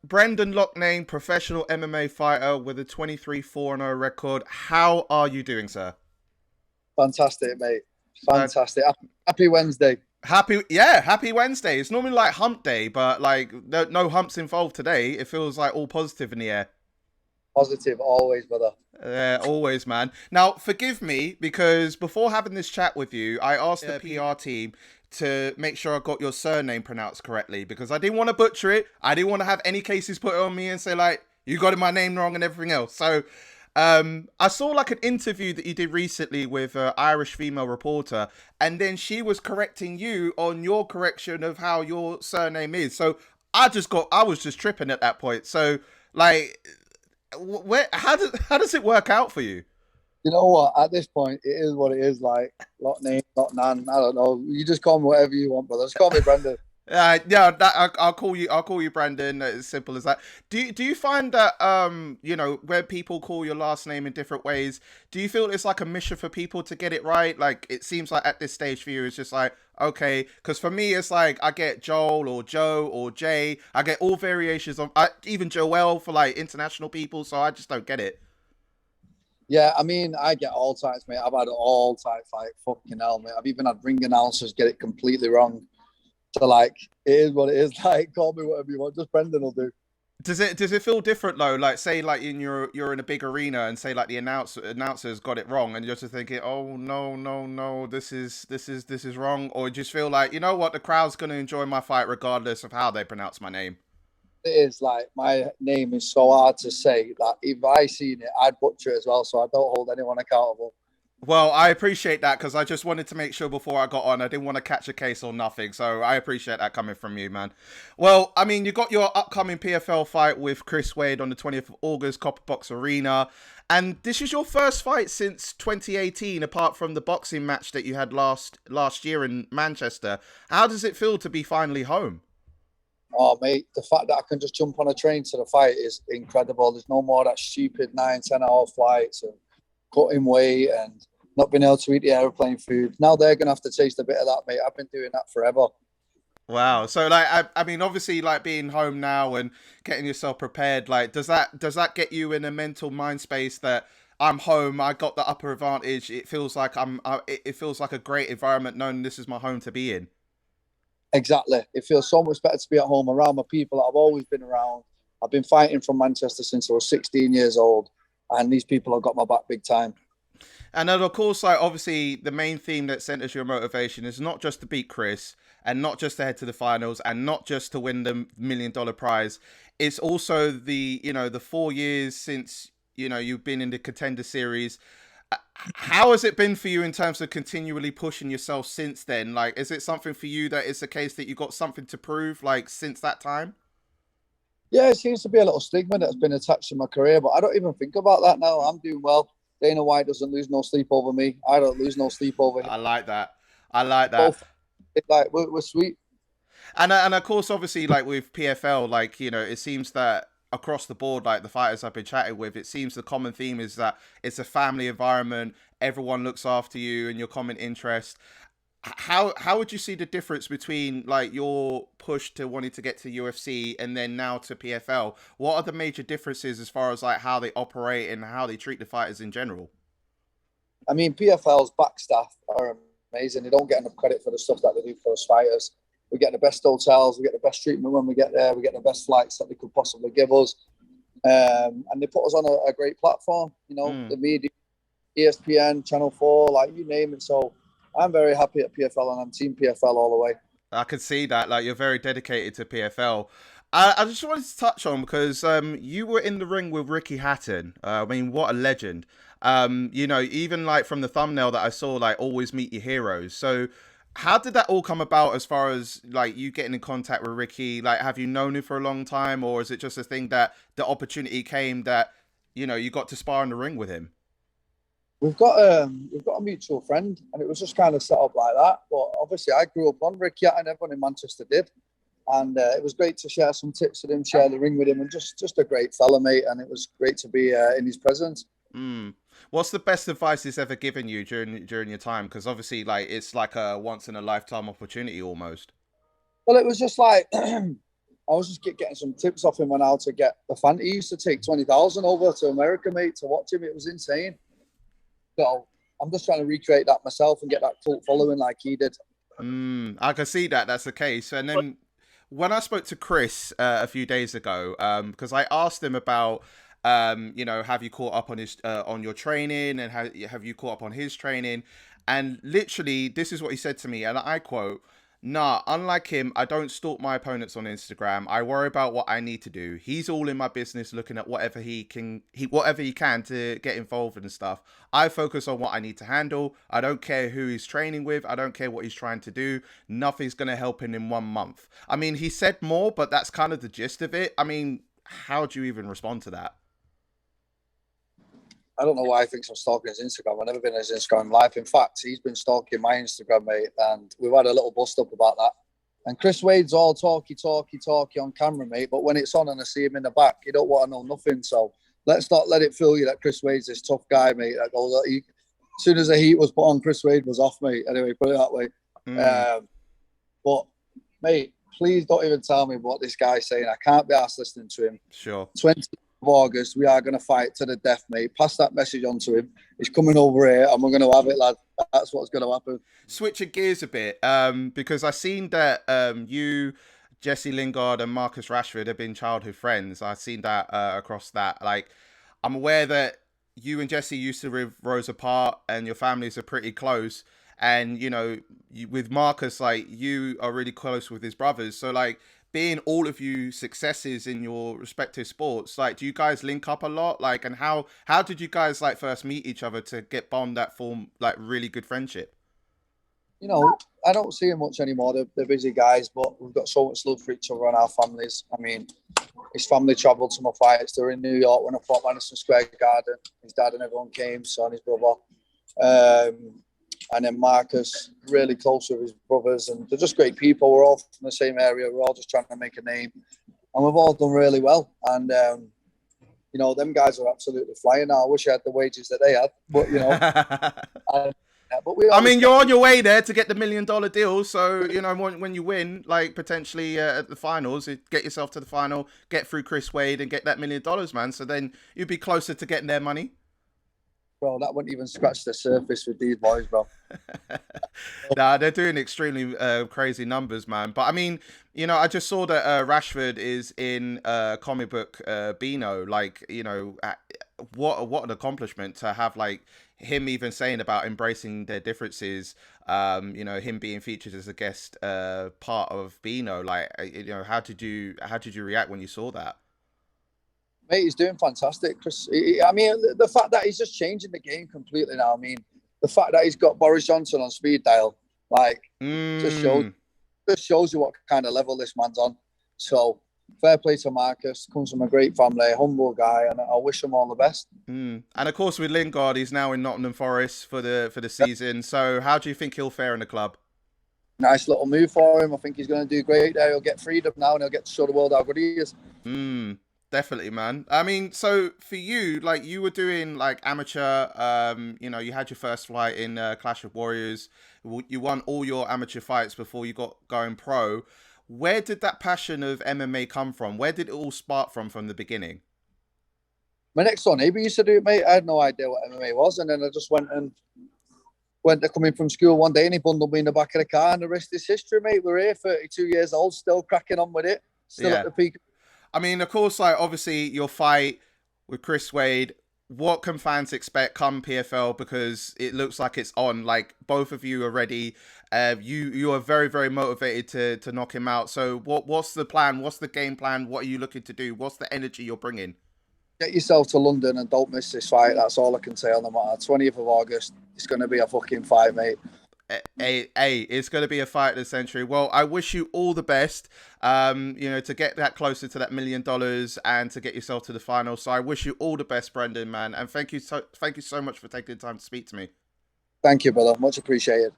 Brendan Loughnane, professional MMA fighter with a 23-4-0 record. How are you doing, sir? Fantastic, mate. Uh, Fantastic. Happy Wednesday. happy Wednesday. It's normally like hump day, but like no humps involved today. It feels like all positive in the air. Positive always, brother. Always, man. Now, forgive me because before having this chat with you, I asked the PR team to make sure I got your surname pronounced correctly because I didn't want to butcher it. I didn't want to have any cases put on me and say like you got my name wrong and everything else. So, I saw like an interview that you did recently with an Irish female reporter, and then she was correcting you on your correction of how your surname is. So I was just tripping at that point. So, like how does it work out for you? You know what? At this point, it is what it is. Like, not name, not nan. I don't know. You just call me whatever you want, brother. Just call me Brendan. Yeah, I'll call you. I'll call you Brandon. As simple as that. Do you find that where people call your last name in different ways, do you feel it's like a mission for people to get it right? Like it seems like at this stage for you, it's just like okay, because for me it's like I get Joel or Joe or Jay. I get all variations of even Joel for like international people. So I just don't get it. Yeah, I mean, I get all types, mate. I've had all types, like, fucking hell, mate. I've even had ring announcers get it completely wrong. So, like, it is what it is. Like, call me whatever you want. Just Brendan will do. Does it feel different though? Like say like you're in a big arena and say like the announcers got it wrong and you're just thinking, oh no, this is wrong, or just feel like you know what, the crowd's gonna enjoy my fight regardless of how they pronounce my name. It is like my name is so hard to say that if I seen it, I'd butcher it as well. So I don't hold anyone accountable. Well, I appreciate that because I just wanted to make sure before I got on, I didn't want to catch a case or nothing. So I appreciate that coming from you, man. Well, I mean, you got your upcoming PFL fight with Chris Wade on the 20th of August, Copper Box Arena. And this is your first fight since 2018, apart from the boxing match that you had last year in Manchester. How does it feel to be finally home? Oh, mate, the fact that I can just jump on a train to the fight is incredible. There's no more that stupid 9, 10 hour flights and cutting weight and not being able to eat the aeroplane food. Now they're going to have to taste a bit of that, mate. I've been doing that forever. Wow. So like I mean obviously like being home now and getting yourself prepared, like does that get you in a mental mind space that I'm home, I got the upper advantage. It feels like it feels like a great environment knowing this is my home to be in. Exactly. It feels so much better to be at home around my people that I've always been around. I've been fighting from Manchester since I was 16 years old, and these people have got my back big time. And then of course like obviously the main theme that centers your motivation is not just to beat Chris and not just to head to the finals and not just to win the $1 million prize. It's also the 4 years since you've been in the Contender Series. How has it been for you in terms of continually pushing yourself since then? Like, is it something for you that it's a case that you got something to prove, like, since that time? Yeah, it seems to be a little stigma that's been attached to my career, but I don't even think about that now. I'm doing well. Dana White doesn't lose no sleep over me. I don't lose no sleep over him. I like that. I like that. Both, like, we're sweet. And of course, obviously, like with PFL, like it seems that across the board, like the fighters I've been chatting with, it seems the common theme is that it's a family environment. Everyone looks after you and your common interest. How would you see the difference between like your push to wanting to get to UFC and then now to PFL? What are the major differences as far as like how they operate and how they treat the fighters in general? I mean, PFL's back staff are amazing. They don't get enough credit for the stuff that they do for us fighters. We get the best hotels, we get the best treatment when we get there, we get the best flights that they could possibly give us. And they put us on a great platform, Mm. the media, ESPN, Channel 4, like you name it. So I'm very happy at PFL and I'm team PFL all the way. I could see that. Like you're very dedicated to PFL. I just wanted to touch on because you were in the ring with Ricky Hatton. I mean, what a legend. Even like from the thumbnail that I saw, like always meet your heroes. So how did that all come about as far as like you getting in contact with Ricky? Like, have you known him for a long time, or is it just a thing that the opportunity came that you got to spar in the ring with him? We've got a mutual friend, and it was just kind of set up like that. But obviously, I grew up on Ricky, and everyone in Manchester did, and it was great to share some tips with him, share the ring with him, and just a great fella, mate. And it was great to be in his presence. Mm. What's the best advice he's ever given you during your time? Because obviously, like it's like a once in a lifetime opportunity almost. Well, it was just like I was just getting some tips off him on how to get the fan. He used to take 20,000 over to America, mate, to watch him. It was insane. So I'm just trying to recreate that myself and get that cult following like he did. I can see that that's the case. And then when I spoke to Chris a few days ago, because I asked him about, have you caught up on his on your training, and have you caught up on his training? And literally, this is what he said to me, and I quote, "Nah, unlike him, I don't stalk my opponents on Instagram. I worry about what I need to do. He's all in my business, looking at whatever he can to get involved in and stuff. I focus on what I need to handle. I don't care who he's training with. I don't care what he's trying to do. Nothing's gonna help him in 1 month." I mean, he said more, but that's kind of the gist of it. I mean, how do you even respond to that? I don't know why he thinks I'm stalking his Instagram. I've never been on his Instagram live. In fact, he's been stalking my Instagram, mate, and we've had a little bust up about that. And Chris Wade's all talky on camera, mate, but when it's on and I see him in the back, you don't want to know nothing. So let's not let it fool you that Chris Wade's this tough guy, mate. That goes, as soon as the heat was put on, Chris Wade was off, mate. Anyway, put it that way. But, mate, please don't even tell me what this guy's saying. I can't be asked listening to him. Sure. 20th of August, we are going to fight to the death, mate. Pass that message on to him. He's coming over here and we're going to have it, lad. That's what's going to happen. Switching gears a bit, because I seen that you, Jesse Lingard, and Marcus Rashford have been childhood friends. I've seen that across that. Like, I'm aware that you and Jesse used to live rows apart and your families are pretty close. And, with Marcus, like, you are really close with his brothers. So, like, being all of you successes in your respective sports, like, do you guys link up a lot? Like, and how did you guys, like, first meet each other to get bond that form, like, really good friendship? I don't see him much anymore. They're busy guys, but we've got so much love for each other and our families. I mean, his family travelled to my fights. They were in New York when I fought Madison Square Garden. His dad and everyone came, so and his brother. And then Marcus, really close with his brothers, and they're just great people. We're all from the same area. We're all just trying to make a name, and we've all done really well. And them guys are absolutely flying now. I wish I had the wages that they had, but I mean, you're on your way there to get the $1 million deal. So when you win, like, potentially at the finals, get yourself to the final, get through Chris Wade, and get that $1 million, man. So then you'd be closer to getting their money. Bro, that wouldn't even scratch the surface with these boys, bro. Nah, they're doing extremely crazy numbers, man. But I mean, I just saw that Rashford is in comic book Beano. Like, what an accomplishment to have, like, him even saying about embracing their differences. Him being featured as a guest part of Beano. Like, how did you react when you saw that? Mate, he's doing fantastic, Chris. I mean, the fact that he's just changing the game completely now. I mean, the fact that he's got Boris Johnson on speed dial, like, just shows you what kind of level this man's on. So, fair play to Marcus. Comes from a great family, humble guy, and I wish him all the best. And of course, with Lingard, he's now in Nottingham Forest for the season. So, how do you think he'll fare in the club? Nice little move for him. I think he's going to do great there. He'll get freedom now, and he'll get to show the world how good he is. Definitely, man. I mean, so for you, like, you were doing, like, amateur, you had your first fight in Clash of Warriors. You won all your amateur fights before you got going pro. Where did that passion of MMA come from? Where did it all spark from the beginning? My next door neighbour used to do it, mate. I had no idea what MMA was. And then I just went to come in from school one day and he bundled me in the back of the car, and the rest is history, mate. We're here, 32 years old, still cracking on with it. Still at the peak. I mean, of course, like, obviously your fight with Chris Wade, what can fans expect come PFL? Because it looks like it's on. Like, both of you are ready. You are very, very motivated to knock him out. So what's the plan? What's the game plan? What are you looking to do? What's the energy you're bringing? Get yourself to London and don't miss this fight. That's all I can say on the matter. 20th of August. It's going to be a fucking fight, mate. Hey, it's going to be a fight of the century. Well, I wish you all the best, to get that closer to that $1 million and to get yourself to the final. So I wish you all the best, Brendan, man. And thank you so much for taking the time to speak to me. Thank you, brother. Much appreciated.